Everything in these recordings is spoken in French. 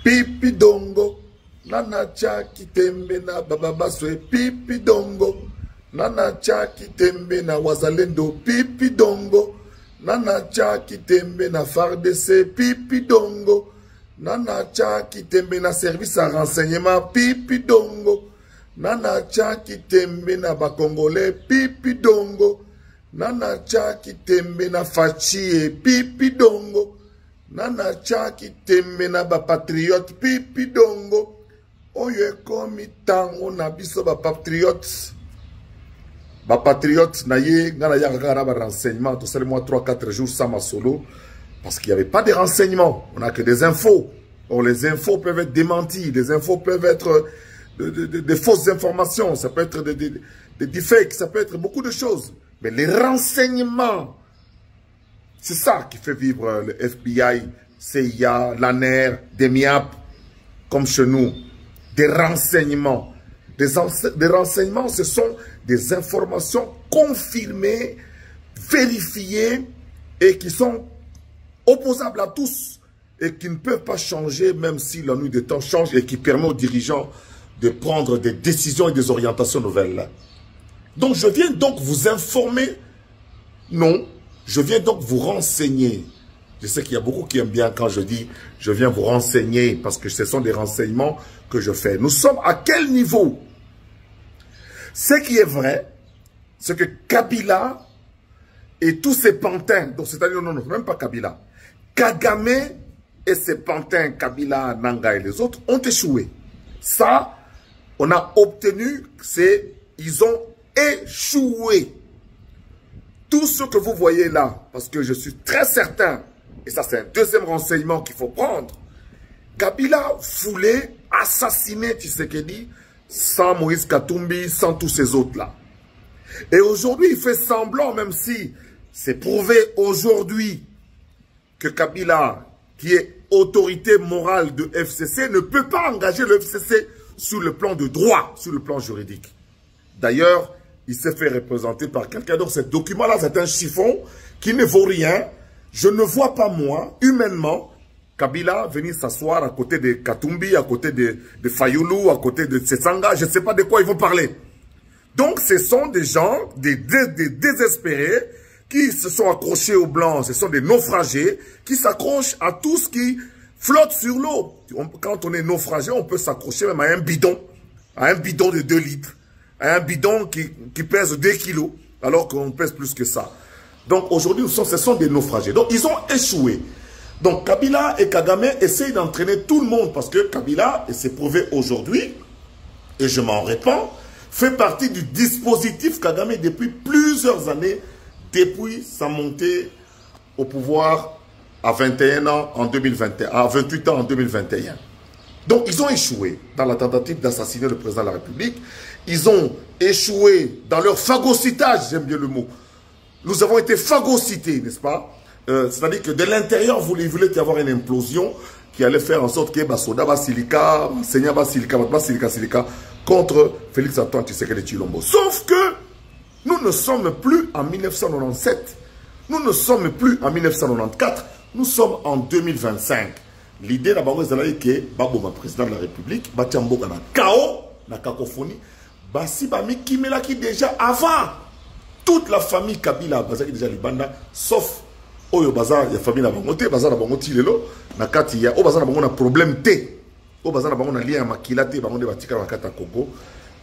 Pipi dongo. Nana chaki tembe na baba baswe. Pipi dongo. Nana chaki tembe na wazalendo. Pipi dongo. Nana chaki tembe na FARDC. Pipi dongo. Nana chaki tembe na service à renseignement. Pipi dongo. Nana chaki tembe na bakongolais. Pipi dongo. Nana chaki tembe na fachi. Pipi dongo. Nana chaki tembe na ba patriote. Pipi dongo. Oye komi tango na biso ba patriote. Ba patriote na ye ngana ya kaka ba renseignement. Tout ça le mois 3-4 jours sans ma solo. Parce qu'il n'y avait pas de renseignements. On n'a que des infos. Or les infos peuvent être démenties. Les infos peuvent être des fausses informations. Ça peut être des deepfakes. Ça peut être beaucoup de choses. Mais les renseignements, c'est ça qui fait vivre le FBI, CIA, l'ANER, DEMIAP, comme chez nous. Des renseignements. Des renseignements, ce sont des informations confirmées, vérifiées et qui sont opposables à tous et qui ne peuvent pas changer même si la nuit des temps change et qui permet aux dirigeants de prendre des décisions et des orientations nouvelles. Donc je viens donc vous informer, non, je viens donc vous renseigner. Je sais qu'il y a beaucoup qui aiment bien quand je dis je viens vous renseigner parce que ce sont des renseignements que je fais. Nous sommes à quel niveau? Ce qui est vrai, c'est que Kabila et tous ces pantins, donc c'est-à-dire non, même pas Kabila, Kagame et ses pantins, Kabila, Nanga et les autres, ont échoué. Ça, on a obtenu, ils ont échoué. Tout ce que vous voyez là, parce que je suis très certain, et ça c'est un deuxième renseignement qu'il faut prendre, Kabila voulait assassiner Tshisekedi sans Moïse Katumbi, sans tous ces autres-là. Et aujourd'hui, il fait semblant, même si c'est prouvé aujourd'hui que Kabila, qui est autorité morale de FCC, ne peut pas engager le FCC sur le plan de droit, sur le plan juridique. D'ailleurs, il s'est fait représenter par quelqu'un. Donc, ce document-là, c'est un chiffon qui ne vaut rien. Je ne vois pas, moi, humainement, Kabila venir s'asseoir à côté de Katumbi, à côté de Fayoulou, à côté de Tsetsanga. Je ne sais pas de quoi ils vont parler. Donc, ce sont des gens, des désespérés, qui se sont accrochés aux blancs. Ce sont des naufragés qui s'accrochent à tout ce qui flotte sur l'eau. Quand on est naufragé, on peut s'accrocher même à un bidon de 2 litres, à un bidon qui pèse 2 kilos, alors qu'on pèse plus que ça. Donc aujourd'hui, ce sont des naufragés. Donc ils ont échoué. Donc Kabila et Kagame essayent d'entraîner tout le monde parce que Kabila, et c'est prouvé aujourd'hui, et je m'en répands, fait partie du dispositif Kagame depuis plusieurs années, depuis sa montée au pouvoir à 21 ans en 2021, à 28 ans en 2021. Donc ils ont échoué dans la tentative d'assassiner le président de la République. Ils ont échoué dans leur phagocytage, j'aime bien le mot. Nous avons été phagocytés, n'est-ce pas? C'est-à-dire que de l'intérieur, vous voulez y avoir une implosion qui allait faire en sorte que Basoda Basilika, Seigneur Basilika, contre Félix Antoine Tshisekedi Tshilombo. Sauf que nous ne sommes plus en 1997, nous ne sommes plus en 1994, nous sommes en 2025. L'idée d'abord c'est que Baboma, président de la République, Batiamboka na chaos, na cacophonie, Basi Bami Kimela qui déjà avant toute la famille Kabila, Bazaki déjà Libanda, sauf Oyo Bazar, il y a famille na Bangote, Bazar na Bangoti lelo, na kati ya, o Bazar na Bango na problème té, o Bazar na Bango na lien makilate, Bango de Batika na kata Congo,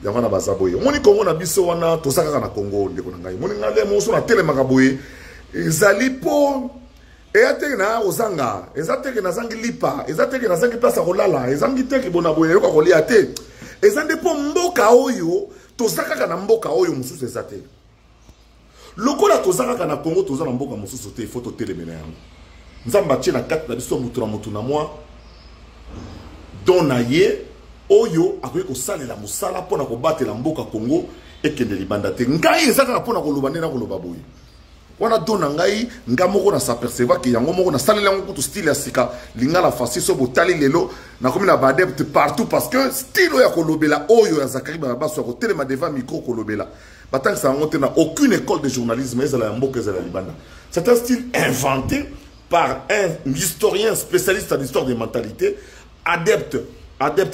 Yavana Bazaboye. Moni Congo na biso wana, tosaka na Congo, ndeko na ngai. Moni ngale moso na tele makaboye, ezalipo, ezateke na ozanga, ezateke na zangi lipa, ezateke na zangi place kolala, ezangi teke bona boye yoka kolia te. Ezandepo mboka oyo, tosaka na mboka oyo mususu ezate. Lokola tozaka na Congo tozana mboka mususu te, faut totelemena yango. Nzamba tie na kati na biso mutu na moi. Dona ye oyo akoki kosalela mosala mpona kobatela mboka Congo ekende libanda te. Ngai ezaka mpona koloba nde na koloba boye. Wana dona ngai nga moko na s'apercevoir que yango moko na salela yango kutu style ya sika lingala fasciso botali lelo na komi na badepte partout parce que style ya kolobela oyo ya Zakari Barabaso ya kotelema devant micro kolobela. Batang ça n'a aucune école de journalisme ezala mboka ezala libanda. C'est un style inventé par un historien spécialiste en histoire des mentalités adepte,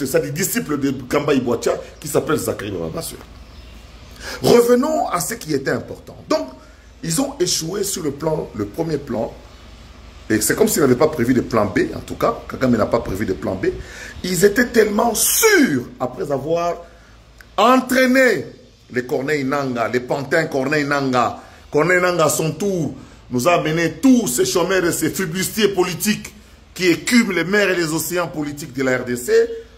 c'est-à-dire disciple de Kamba Ibouatia, qui s'appelle Zachary Baba-Bassoué. Revenons à ce qui était important. Donc, ils ont échoué sur le premier plan, et c'est comme s'ils n'avaient pas prévu de plan B, en tout cas, Kagame n'a pas prévu de plan B. Ils étaient tellement sûrs, après avoir entraîné les Corneille Nanga, les pantins Corneille Nanga à son tour, nous a amené tous ces chômeurs et ces flibustiers politiques qui écument les mers et les océans politiques de la RDC,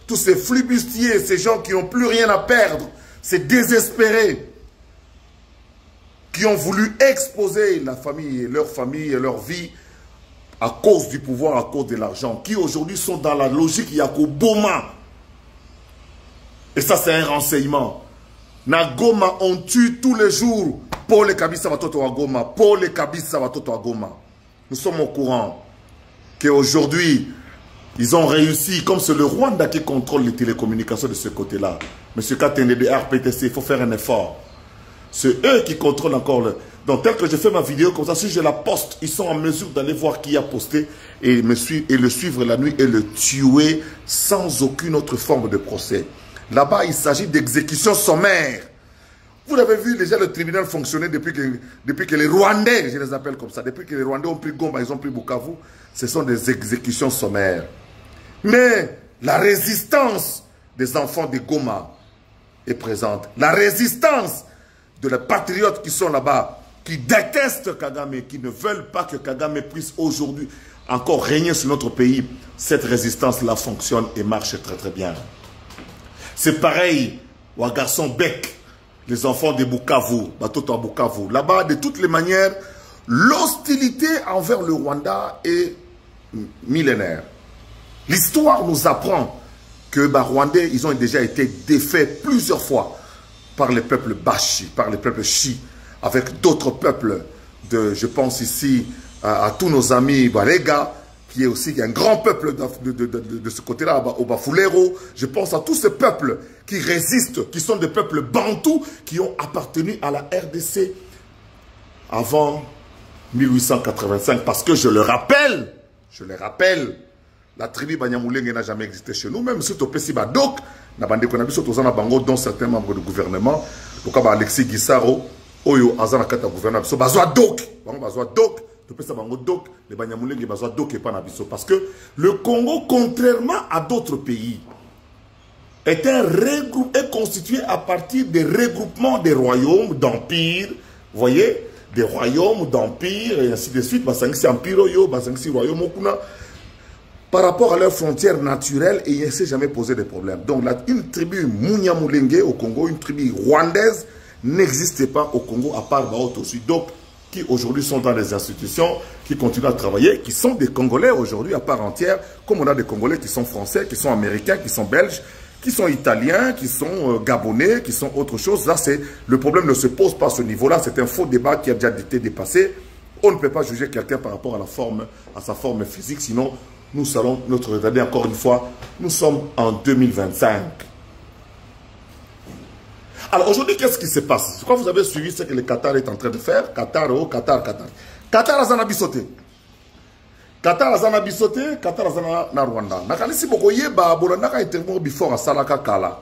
tous ces flibustiers, ces gens qui n'ont plus rien à perdre, ces désespérés, qui ont voulu exposer la famille, et leur vie à cause du pouvoir, à cause de l'argent, qui aujourd'hui sont dans la logique Yakoboma. Et ça, c'est un renseignement. Na Goma, on tue tous les jours. Pour les Kabisa Watoto à Goma. Pour les Kabisa Watoto à Goma. Nous sommes au courant qu'aujourd'hui, ils ont réussi, comme c'est le Rwanda qui contrôle les télécommunications de ce côté-là. Monsieur Katende de RPTC, il faut faire un effort. C'est eux qui contrôlent encore le... Donc, tel que je fais ma vidéo comme ça, si je la poste, ils sont en mesure d'aller voir qui a posté et le suivre la nuit et le tuer sans aucune autre forme de procès. Là-bas, il s'agit d'exécution sommaire. Vous avez vu déjà le tribunal fonctionner depuis que les Rwandais, je les appelle comme ça, depuis que les Rwandais ont pris Goma, ils ont pris Bukavu, ce sont des exécutions sommaires. Mais la résistance des enfants de Goma est présente. La résistance de les patriotes qui sont là-bas, qui détestent Kagame, qui ne veulent pas que Kagame puisse aujourd'hui encore régner sur notre pays, cette résistance-là fonctionne et marche très très bien. C'est pareil aux garçons Beck, les enfants de Bukavu, Batoto à Bukavu. Là-bas, de toutes les manières, l'hostilité envers le Rwanda est millénaire. L'histoire nous apprend que les Rwandais, ils ont déjà été défaits plusieurs fois par les peuples Bashi, par les peuples Chi, avec d'autres peuples, je pense ici à tous nos amis Barega, qui est aussi un grand peuple de ce côté-là, au Bafulero. Je pense à tous ces peuples qui résistent, qui sont des peuples bantous, qui ont appartenu à la RDC avant 1885. Parce que je le rappelle, la tribu Banyamulenge n'a jamais existé chez nous, même si tu as Badok, dont certains membres du gouvernement, donc Alexis Guissaro, Oyo Azana Kata gouvernement, Bazoa Dok, parce que le Congo, contrairement à d'autres pays, est constitué à partir des regroupements des royaumes, d'empires, vous voyez, des royaumes, d'empires, et ainsi de suite, par rapport à leurs frontières naturelles, et il ne s'est jamais posé de problème. Donc, une tribu Munyamulenge au Congo, une tribu rwandaise, n'existait pas au Congo, à part Baoto Sud. Donc, qui aujourd'hui sont dans les institutions, qui continuent à travailler, qui sont des Congolais aujourd'hui à part entière, comme on a des Congolais qui sont français, qui sont américains, qui sont belges, qui sont italiens, qui sont gabonais, qui sont autre chose. Là, le problème ne se pose pas à ce niveau-là. C'est un faux débat qui a déjà été dépassé. On ne peut pas juger quelqu'un par rapport à sa forme physique, sinon nous allons notre regarder encore une fois. Nous sommes en 2025. Alors aujourd'hui, qu'est-ce qui se passe? Quand vous avez suivi ce que le Qatar est en train de faire, Qatar a zanabisoté. Qatar a zanabisoté, Qatar a zana Rwanda. Nakalisi bokoye ba bolanda interview before à Salaka Kala.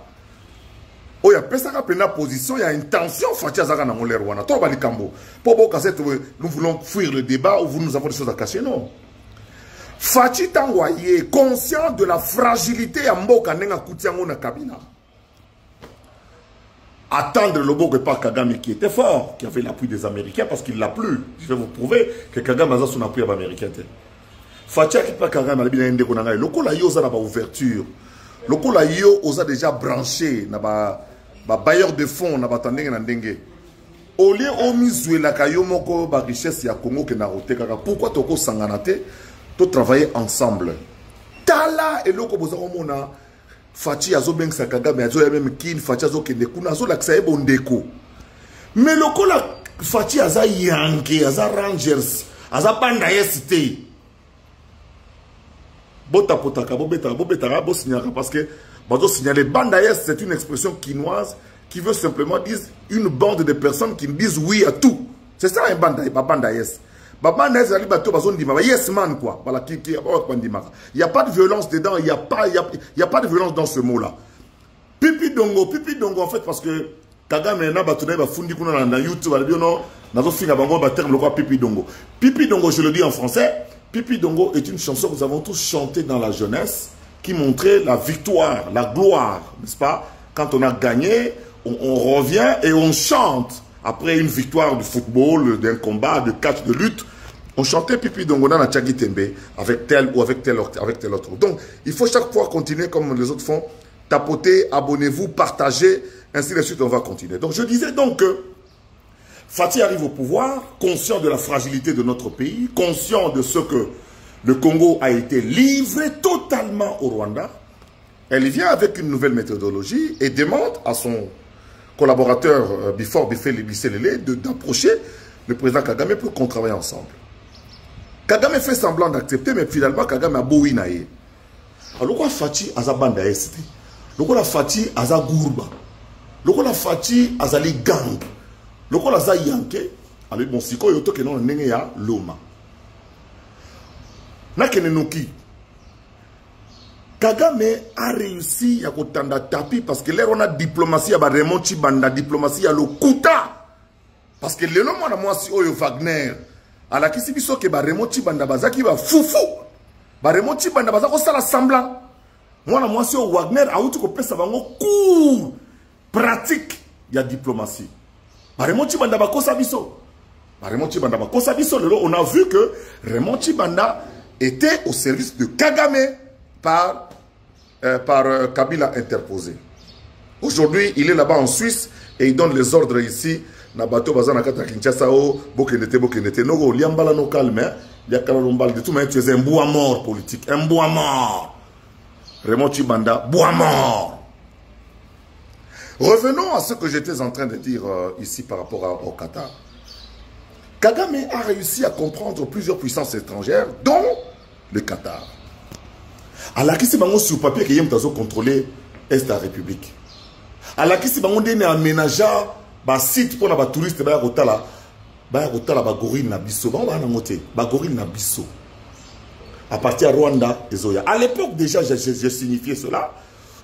Oh ya pesa ka prendre position, il y a une tension fatia zaka na ngole Rwanda. To bali kambo. Pour bokase nous voulons fuir le débat ou nous avons des choses à cacher, non. Fachi Tangwaye, conscient de la fragilité à Mboka Nenga Koutiango na Kabila. Attendre le Bogo par Kagame qui était fort, qui avait l'appui des Américains parce qu'il l'a plu. Je vais vous prouver que Kagame a son appui américain. Fatia qui pas Kagame a bien indé konanga. Loko la yo za na ba ouverture. Loko la yo osa déjà branché na ba bailleur de fonds na ba tandenge na ndenge. Au lieu au mizwe la kayo moko ba richesse ya Congo ke na roté kaka. Pourquoi toko sanganate to travailler ensemble. Tala et loko boza komona Fachi azo beng sa Kagame azo ya même kin Fachi azo kende kuna azo laksa ebo ndeko. Mais loko la Fachi aza yanke, aza Rangers, aza banda yesite. Bota potaka, bobetara, bo signara parce que bazo signaler banda yes c'est une expression quinoise qui veut simplement dire une bande de personnes qui disent oui à tout. C'est ça un banda yes. Yes man quoi. Voilà, il n'y a pas de violence dedans, il n'y a pas de violence dans ce mot-là. Pipi Dongo en fait parce que Kagame na batuna ba fundi kuna na YouTube ba non nazo finga bango ba terme le quoi Pipi Dongo. Pipi Dongo, je le dis en français, Pipi Dongo est une chanson que nous avons tous chantée dans la jeunesse qui montrait la victoire, la gloire, n'est-ce pas? Quand on a gagné, on revient et on chante après une victoire du football, d'un combat, de catch, de lutte. On chantait Pipi Dongo dans la Tchagi Tembe avec tel ou avec tel autre. Donc, il faut chaque fois continuer comme les autres font. Tapotez, abonnez-vous, partagez, ainsi de suite, on va continuer. Donc je disais donc que Fati arrive au pouvoir, conscient de la fragilité de notre pays, conscient de ce que le Congo a été livré totalement au Rwanda. Elle vient avec une nouvelle méthodologie et demande à son collaborateur Bifor Biselele d'approcher le président Kagame pour qu'on travaille ensemble. Kagame fait semblant d'accepter, mais finalement Kagame a beau inaye. Alors quoi Fati Azabanda Est? Lokola Fati aza gourba, lokola Fati azali gang, lokola aza yanke, ale bon siko yoto ke non nenge ya loma. Nakene noki. Kagame a réussi à kotanda tapi parce que là on a diplomatie à Raymond Tshibanda, diplomatie à l'Okuta. Parce que le nom moi moi si oyo Wagner, à la kisi biso ke Raymond Tshibanda bazaki ba fufu. Raymond Tshibanda bazako sala semblant. Moi, si Wagner a eu tout un cours pratique de la diplomatie. Raymond Tshibanda on a vu que Raymond Tshibanda était au service de Kagame par Kabila interposé. Aujourd'hui, il est là-bas en Suisse et il donne les ordres ici. Nabato Bazana Kata Kinshasa, Bokenete, Nogo, Liambala no calme, Yakalombal, de tout, mais tu es un bois mort politique, un bois mort. Raymond Tshibanda, bois mort. Revenons à ce que j'étais en train de dire ici par rapport au Qatar. Kagame a réussi à comprendre plusieurs puissances étrangères, dont le Qatar. À la question sur papier que Yem Tazo contrôler Est de la République. À la question on a aménagé un site pour les touristes ba gorille na biso, ba gorille na biso. À partir de Rwanda et Zoya. À l'époque, déjà, j'ai signifié cela.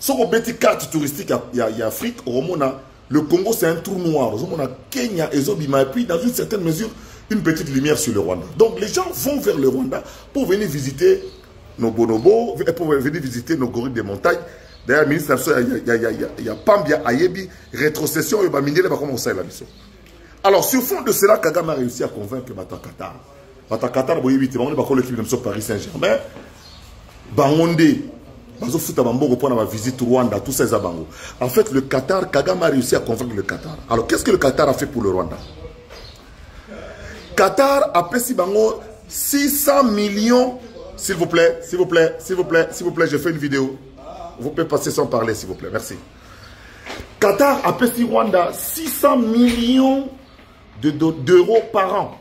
Sur une carte touristique, il y a Afrique, le Congo, c'est un trou noir. On a Kenya et Zobima. Et puis, dans une certaine mesure, une petite lumière sur le Rwanda. Donc, les gens vont vers le Rwanda pour venir visiter nos bonobos, pour venir visiter nos gorilles des montagnes. D'ailleurs, ministre, il y a Pambia, Ayebi, rétrocession, il y a Mindele, comment on sait la mission. Alors, sur fond de cela, Kagame a réussi à convaincre Qatar. Qatar, l'équipe de Paris Saint-Germain, Bangonde, visite Rwanda, tous ces abango. En fait, le Qatar, Kagame a réussi à convaincre le Qatar. Alors, qu'est-ce que le Qatar a fait pour le Rwanda? Qatar a payé 600 millions, s'il vous plaît, je fais une vidéo. Vous pouvez passer sans parler, s'il vous plaît, merci. Qatar a payé Rwanda 600 millions d'euros par an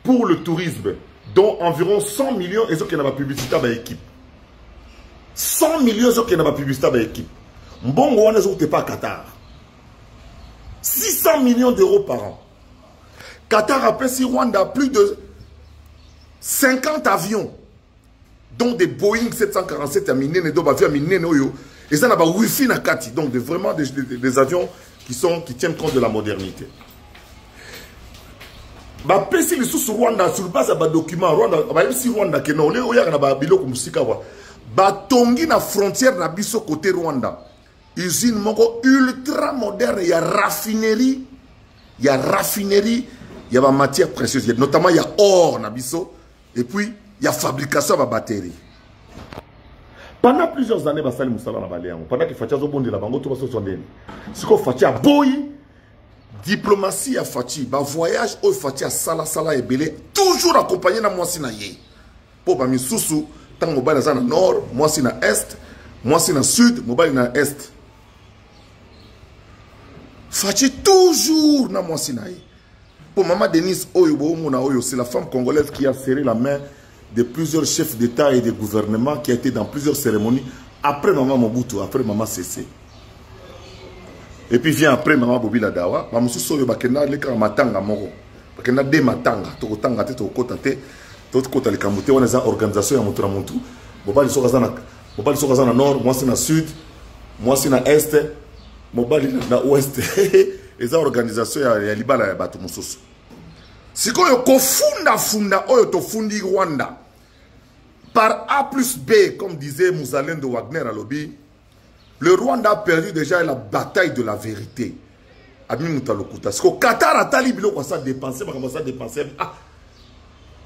pour le tourisme, dont environ 100 millions et qui n'ont pas publicité à l'équipe. 100 millions et qui n'ont pas publicité à l'équipe. Mbongo wana n'est pas Qatar. 600 millions d'euros par an. Qatar a payé Rwanda plus de 50 avions, dont des Boeing 747 à Minene, et ça n'a pas Wi-Fi na Kati, donc vraiment des avions qui tiennent compte de la modernité. Bah, pesi les sous Rwanda sur base de documents Rwanda, bah si Rwanda que non, les oya na ba biloko musika wa. Ba tongi na frontière na biso côté Rwanda. Usine moko ultra moderne, il y a raffinerie, il y a ba matières précieuses, notamment il y a or na biso et puis il y a fabrication de batterie. Pendant plusieurs années, basali musala na baléango. Pendant que Fatia zo bondi la bango to baso sondeni. Siko Fatia boyi diplomatie à Fati, bah voyage au Fati à Sala et Belé, toujours accompagné na moi si na ye. Pour ba mi susu, tant mobile na nord, moi si na est, moi si na sud, mobile na est. Fati toujours na moi si na ye. Pour maman Denise Oyobo Mona Oyo, c'est la femme congolaise qui a serré la main de plusieurs chefs d'État et de gouvernement qui a été dans plusieurs cérémonies après maman Mobutu, après maman Cessé. Et puis vient après maman Bobi Ladawa, maman Soyo Bakena, le Matanga Moro. parce que na de matanga to kotanga te to kota te to kota le kamute wana za organisation ya moto na montu mobali soka za na nord moi c'est na sud moi c'est na est mobali na ouest eza organisation ya libala ya bato mosusu sikoyo kofunda oyo tofundi Rwanda par A plus B comme disait Mouzalen de Wagner à lobby. Le Rwanda a perdu déjà la bataille de la vérité. Parce que Qatar a talibé quoi ça dépenser, ah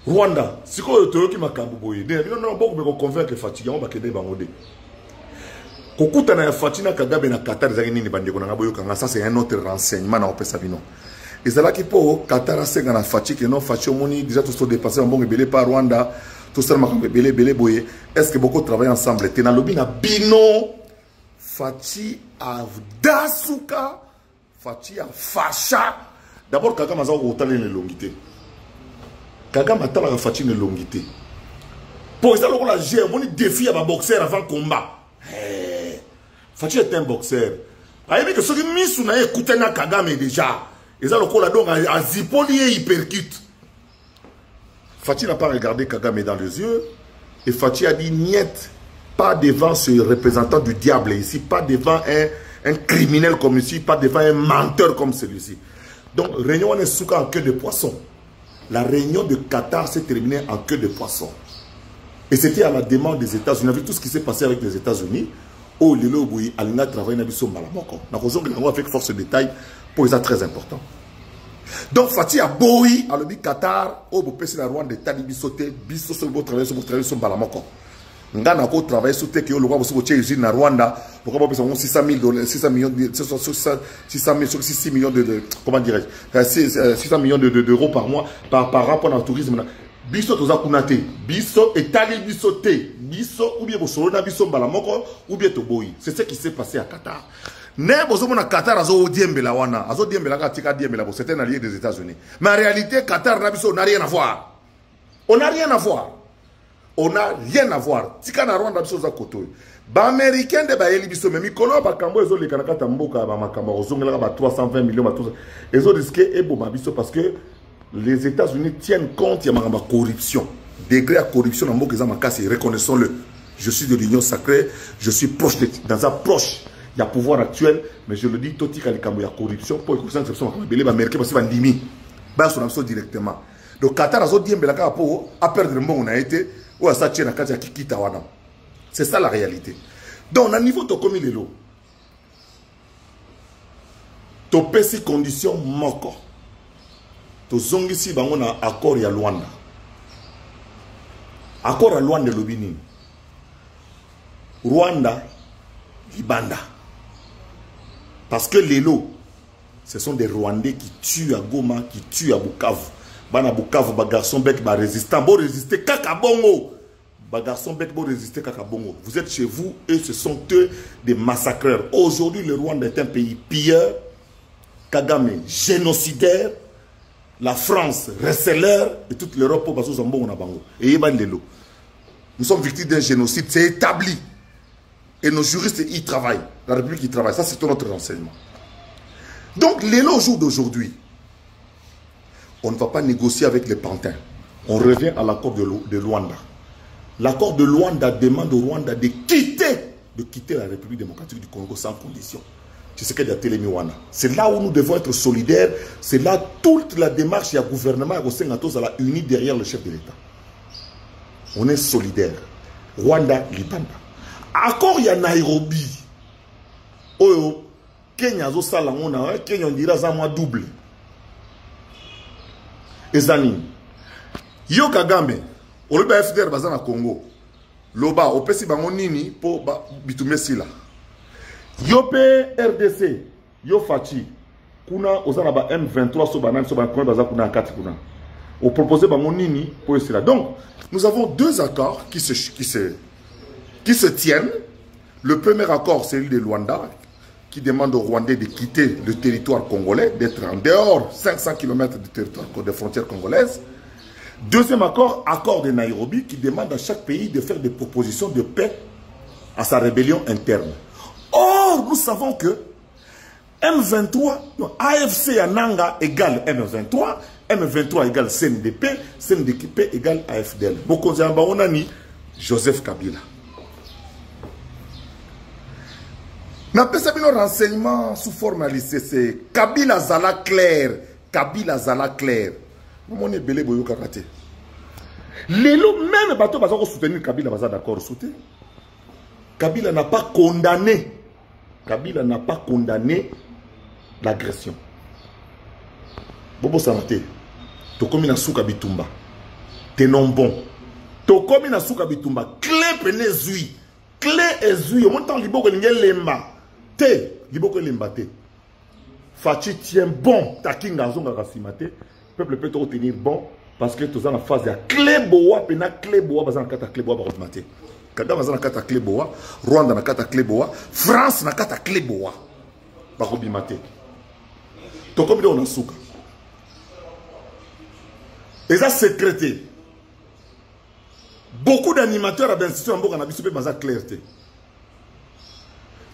Rwanda, c'est quoi le qui m'a camboyé. Non, beaucoup me convaincre que Fatih on va kende bangode. Kokuta na Fatih na Kagame na Qatar zagini ni bande kona boyo kanga ça c'est un autre renseignement na opesa bino. Et c'est là qui pour Qatar a senga na Fatih que non Fatih moni déjà tout se dépenser en bon belé par Rwanda, tout ça m'a belé boyé. Est-ce que beaucoup travaillent ensemble? T'es na lobby na bino Fatih a Dasuka, Fatih a Facha. D'abord, Kagame a autant de longité. Kagame a tant Fatih de longité. Pour ça, on a un défi à un boxeur avant le combat. Fatih est un boxeur. Il y a que ceux qui mis sous la écoute Kagame déjà. Et ça, le donc à Zipoli et hypercute. Fatih n'a pas regardé Kagame dans les yeux. Et Fatih a dit niet. Pas devant ce représentant du diable ici, pas devant un criminel comme ici, pas devant un menteur comme celui-ci. Donc, réunion est souka en queue de poisson. La réunion de Qatar s'est terminée en queue de poisson. Et c'était à la demande des États-Unis. On a vu tout ce qui s'est passé avec les États-Unis. Oh, Lilo Bouy, Alina travaille dans Malamoko. Nous avons avec force de détail pour ça très important. Donc, Fatih a Boui, à l'objet Qatar, au Bopé, la Rwanda, Talibi sauté, Bisso, sur le travail sur Malamoko. Ngana ko travailler sur tes que le roi vous usine na Rwanda pourquoi pas 600 millions de comment dirais-je 600 millions d'euros par mois par rapport au tourisme biso toza kunate biso etali biso te biso ou bien bosolo na biso mbala moko ou bien toboyi c'est ce qui s'est passé à Qatar ne bozo mona Qatar azo diembela wana azo diembela ka tika diembela bo c'était un allié des États-Unis mais en réalité Qatar na biso n'a rien à voir on n'a rien à voir. On n'a rien à voir. Si on a Rwanda, on a koto. Ba américain de ba eli biso memi kolo ba kambo ezo le kanaka tamboka ba makambo ozongela ba 320 millions ba tout. Ezo risqué et bo biso parce que les États-Unis tiennent compte il y a ma corruption. Degré à corruption en mboka za makasi reconnaissons-le. Je suis de l'union sacrée, je suis proche de dans un proche. Il y a pouvoir actuel mais je le dis toti ka likambo ya corruption pour corruption comme belé ba américain parce que ba ndimi. Ba so namso directement. Donc Qatar azo diembela ka po a perdre le monde on a été c'est ça la réalité. Donc, à niveau de comme il est là, tu peux ces conditions moko. Tu zongi si on a accord à Luanda. Accord à Luanda de l'Obini. Rwanda, Libanda. Parce que les lots, ce sont des Rwandais qui tuent à Goma, qui tuent à Bukavu. Bana Bukavu, ba garçon bec, ba résistant, bon résister, kakabongo. Ba garçon bec, bon résister, kakabongo. Vous êtes chez vous et ce sont eux des massacreurs. Aujourd'hui, le Rwanda est un pays pilleur, Kagame génocidaire, la France receleur et toute l'Europe pour baso zambo on a bango. Et Eban Lelo. Nous sommes victimes d'un génocide, c'est établi. Et nos juristes y travaillent. La République y travaille. Ça, c'est notre renseignement. Donc, Lelo au jour d'aujourd'hui, on ne va pas négocier avec les pantins. On revient à l'accord de Luanda. L'accord de Luanda demande au Rwanda de quitter la République démocratique du Congo sans condition. C'est ce qu'il y a Télémiwana. C'est là où nous devons être solidaires. C'est là toute la démarche du gouvernement à la unie derrière le chef de l'État. On est solidaires. Rwanda, Libanda. Accord il y a Nairobi. Oh, Kenya, Kenya, on dira ça moi double. Ezani yo Kagame o le FDR bazana Congo loba opesi bango nini po bitumesila yo pe RDC yo Fachi kuna ozana ba M23 so banane so ba kuna baza kuna 4 kuna o proposer bango nini po esila. Donc nous avons deux accords qui se tiennent. Le premier accord c'est celui de Luanda qui demande aux Rwandais de quitter le territoire congolais, d'être en dehors 500 km du territoire des frontières congolaises. Deuxième accord, accord de Nairobi, qui demande à chaque pays de faire des propositions de paix à sa rébellion interne. Or, nous savons que M23, AFC Ananga égale M23, M23 égale CNDP, CNDP égale AFDL. Mokonzi Amba, on a mis Joseph Kabila. N'a pas sabino renseignement sous forme à l'ICC. Kabila Zala clair. Kabila Zala clair. Mon est belé boyo kakate. Lélo, même bateau va soutenir Kabila va d'accord soutenir. Kabila n'a pas condamné. Kabila n'a pas condamné l'agression. Bobo Sanate. Tokomi na souka bitumba. Tenon bon. Tokomi na souka bitumba. Clé pene zui. Clé et zui. Au montant liboko n'yel lemba. Te, liboko lemba te. Fachi tient bon. Takinga zonga rasimate. Peuple peut tenir bon. Parce que tous en la phase de clé boa. Pena clé boa. Bazan kata clé boa barotimate. Kagame bazan kata clé boa. Rwanda na kata clé boa. France na kata clé boa. Barobimate. Tokomi de on souka. Et ça sécrété. Beaucoup d'animateurs à l'institution en Boka n'a pas de clarté.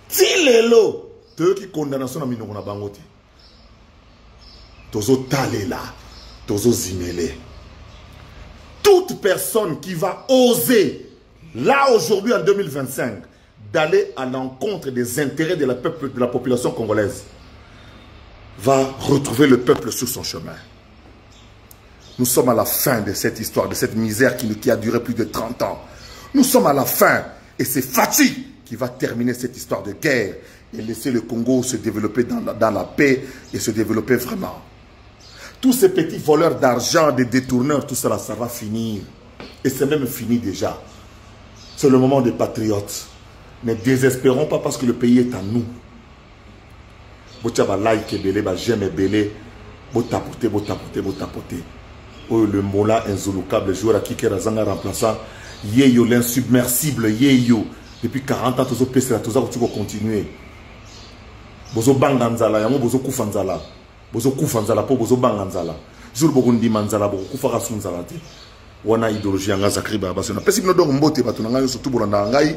Si les lots, ceux qui condamnation à Minoko na bangote. Tozo talela, tozo zimele. Toute personne qui va oser, là aujourd'hui en 2025, d'aller à l'encontre des intérêts de la population congolaise, va retrouver le peuple sur son chemin. Nous sommes à la fin de cette histoire, de cette misère qui a duré plus de 30 ans. Nous sommes à la fin. Et c'est Fachi qui va terminer cette histoire de guerre et laisser le Congo se développer dans la paix et se développer vraiment. Tous ces petits voleurs d'argent, des détourneurs, tout cela, ça va finir. Et c'est même fini déjà. C'est le moment des patriotes. Ne désespérons pas parce que le pays est à nous. Botia like belé, j'aime belé, botapoté, botapoté, botapoté. Le mola inzolucable, le joueur à qui Kerazanga remplaçant, Yeyo l'insubmersible, Yeyo. Depuis 40 ans, tous les pays, tu vas continuer. Bozo banganzala, yamo bozo kufanzala. Bozo kufanzala, po bozo banganzala. Jour bogundi manzala, bozo kufara sunzala te. Wana idéologie anga zakri ba basona. Pesi bino dongo mbote batu nanga yo surtout bolanda ngai.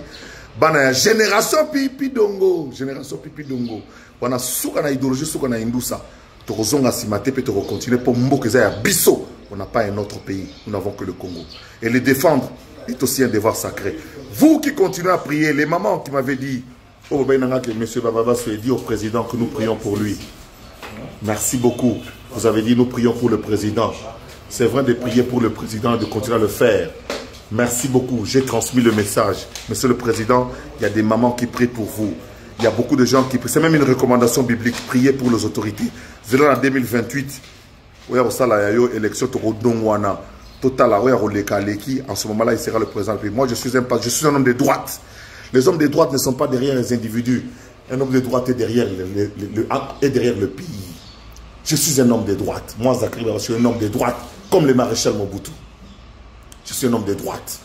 Bana ya génération pipi dongo, génération pipi dongo. Wana suka na idéologie, suka na indusa. Tozonga simate pe to continuer pour mboke za ya biso. On n'a pas un autre pays, nous n'avons que le Congo. Et les défendre est aussi un devoir sacré. Vous qui continuez à prier, les mamans qui m'avaient dit, oh ben que M. Bababa se dit au président que nous prions pour lui. Merci beaucoup. Vous avez dit nous prions pour le président. C'est vrai de prier pour le président et de continuer à le faire. Merci beaucoup. J'ai transmis le message. Monsieur le Président, il y a des mamans qui prient pour vous. Il y a beaucoup de gens qui prient. C'est même une recommandation biblique. Priez pour les autorités. C'est là en 2028. Oui, élection en ce moment-là, il sera le président. Moi, je suis un homme de droite. Les hommes de droite ne sont pas derrière les individus. Un homme de droite est derrière le pays. Je suis un homme de droite. Moi, Zakri, je suis un homme de droite, comme le maréchal Mobutu. Je suis un homme de droite.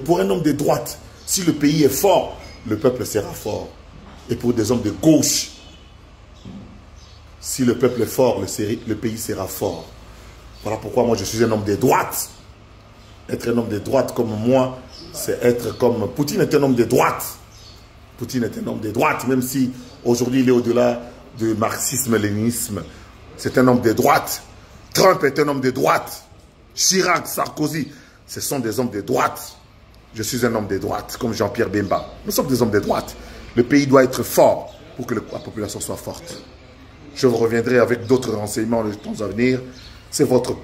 Pour un homme de droite, si le pays est fort, le peuple sera fort. Et pour des hommes de gauche, si le peuple est fort, le pays sera fort. Voilà pourquoi moi je suis un homme de droite. Être un homme de droite comme moi, c'est être comme... Poutine est un homme de droite. Poutine est un homme de droite, même si aujourd'hui il est au-delà du marxisme-léninisme. C'est un homme de droite. Trump est un homme de droite. Chirac, Sarkozy, ce sont des hommes de droite. Je suis un homme de droite, comme Jean-Pierre Bemba. Nous sommes des hommes de droite. Le pays doit être fort pour que la population soit forte. Je vous reviendrai avec d'autres renseignements les temps à venir. C'est votre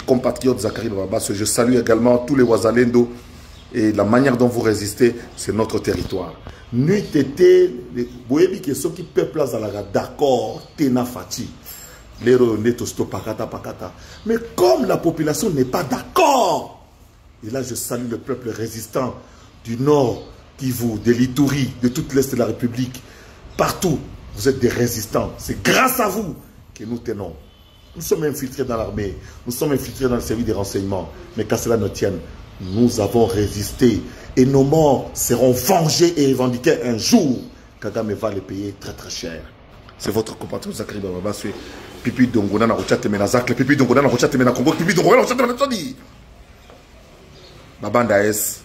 compatriote Zakari Bababa. Je salue également tous les Ouazalendo. Et la manière dont vous résistez, c'est notre territoire. Nuit été, boyebi que ceux qui peuplent d'accord, tena fati. Mais comme la population n'est pas d'accord, et là je salue le peuple résistant du Nord, Kivu, de l'Ituri, de toute l'Est de la République, partout. Vous êtes des résistants. C'est grâce à vous que nous tenons. Nous sommes infiltrés dans l'armée. Nous sommes infiltrés dans le service des renseignements. Mais qu'à cela ne tienne, nous avons résisté. Et nos morts seront vengés et revendiqués un jour. Kagame va les payer très très cher. C'est votre compatriote Zakari Bababa. C'est Pipi Dongona na Rochate Menazak. Pipi Dongona na Rochate Menakongo. Pipi Dongona na Rochate Menazak. Babanda S.